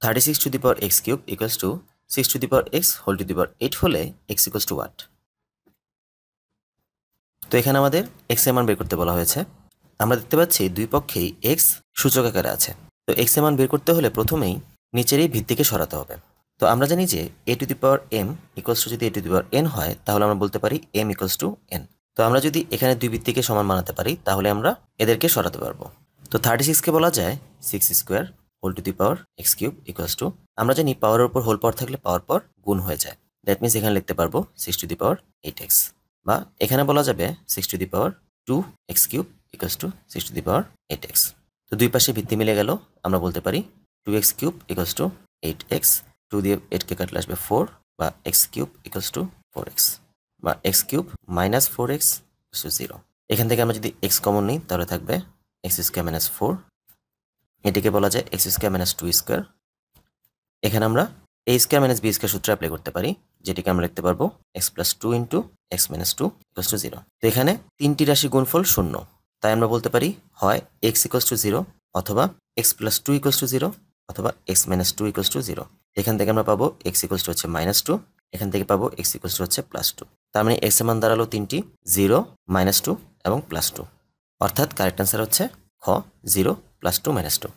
36 to the power x cube equals to 6 to the power x whole to the power 8 হলে x equals to what? তো এখানে আমাদের x এর মান বের করতে বলা হয়েছে। আমরা দেখতে পাচ্ছি দুই পক্ষেই এক্স সূচক আকারে আছে। তো এক্স এর মান বের করতে হলে প্রথমেই নিচের এই ভিত্তিকে সরাতে হবে। তো আমরা জানি যে a to the power m equals to যদি a to the power N হয় তাহলে আমরা বলতে পারি এম ইকুয়ালস টু এন। তো আমরা যদি এখানে দুই ভিত্তিকে সমান বানাতে পারি তাহলে আমরা এদেরকে সরাতে পারবো। তো 36কে বলা যায় 6 square whole to the power x cube equals to, আমরা জানি পাওয়ারের উপর হোল পাওয়ার থাকলে পাওয়ার পর গুণ হয়ে যায়। দ্যাট মিনস এখানে লিখতে পারবো 6 টু দি পাওয়ার 8x, বা এখানে বলা যাবে 6 to the power 2x cube equals to 6 to the power 8x। তো দুই পাশে ভিত্তি মিলে গেল, আমরা বলতে পারি 2x cube equals two 8x, 2 দিয়ে 8কে কাটলে আসবে 4, বা x cube equals two 4x, বা x cube minus 4x equals to 0। এখান থেকে আমরা যদি x কমন নিই তাহলে থাকবে x স্কোয়ার মাইনাস 4, এটিকে বলা যায় x স্কোয়ার মাইনাস 2 স্কোয়ার। এখানে আমরা a square minus b square সূত্র অ্যাপ্লাই করতে পারি, যেটিকে আমরা লিখতে পারবো x plus 2 into x minus 2 equals to 0। তো এখানে তিনটি রাশি গুণফল 0, তাই আমরা বলতে পারি হয় x ইকুয়ালস টু 0, অথবা x প্লাস 2 ইকুয়ালস টু 0, অথবা x মাইনাস 2 ইকুয়ালস টু 0। এখান থেকে আমরা পাবো x ইকুয়ালস টু হচ্ছে মাইনাস 2, এখান থেকে পাবো x ইকুয়ালস টু হচ্ছে প্লাস 2। তার মানে x এর মান দাঁড়ালো তিনটি, 0, মাইনাস 2 এবং প্লাস 2। অর্থাৎ কারেক্ট অ্যান্সার হচ্ছে খ, 0, প্লাস 2, মাইনাস 2।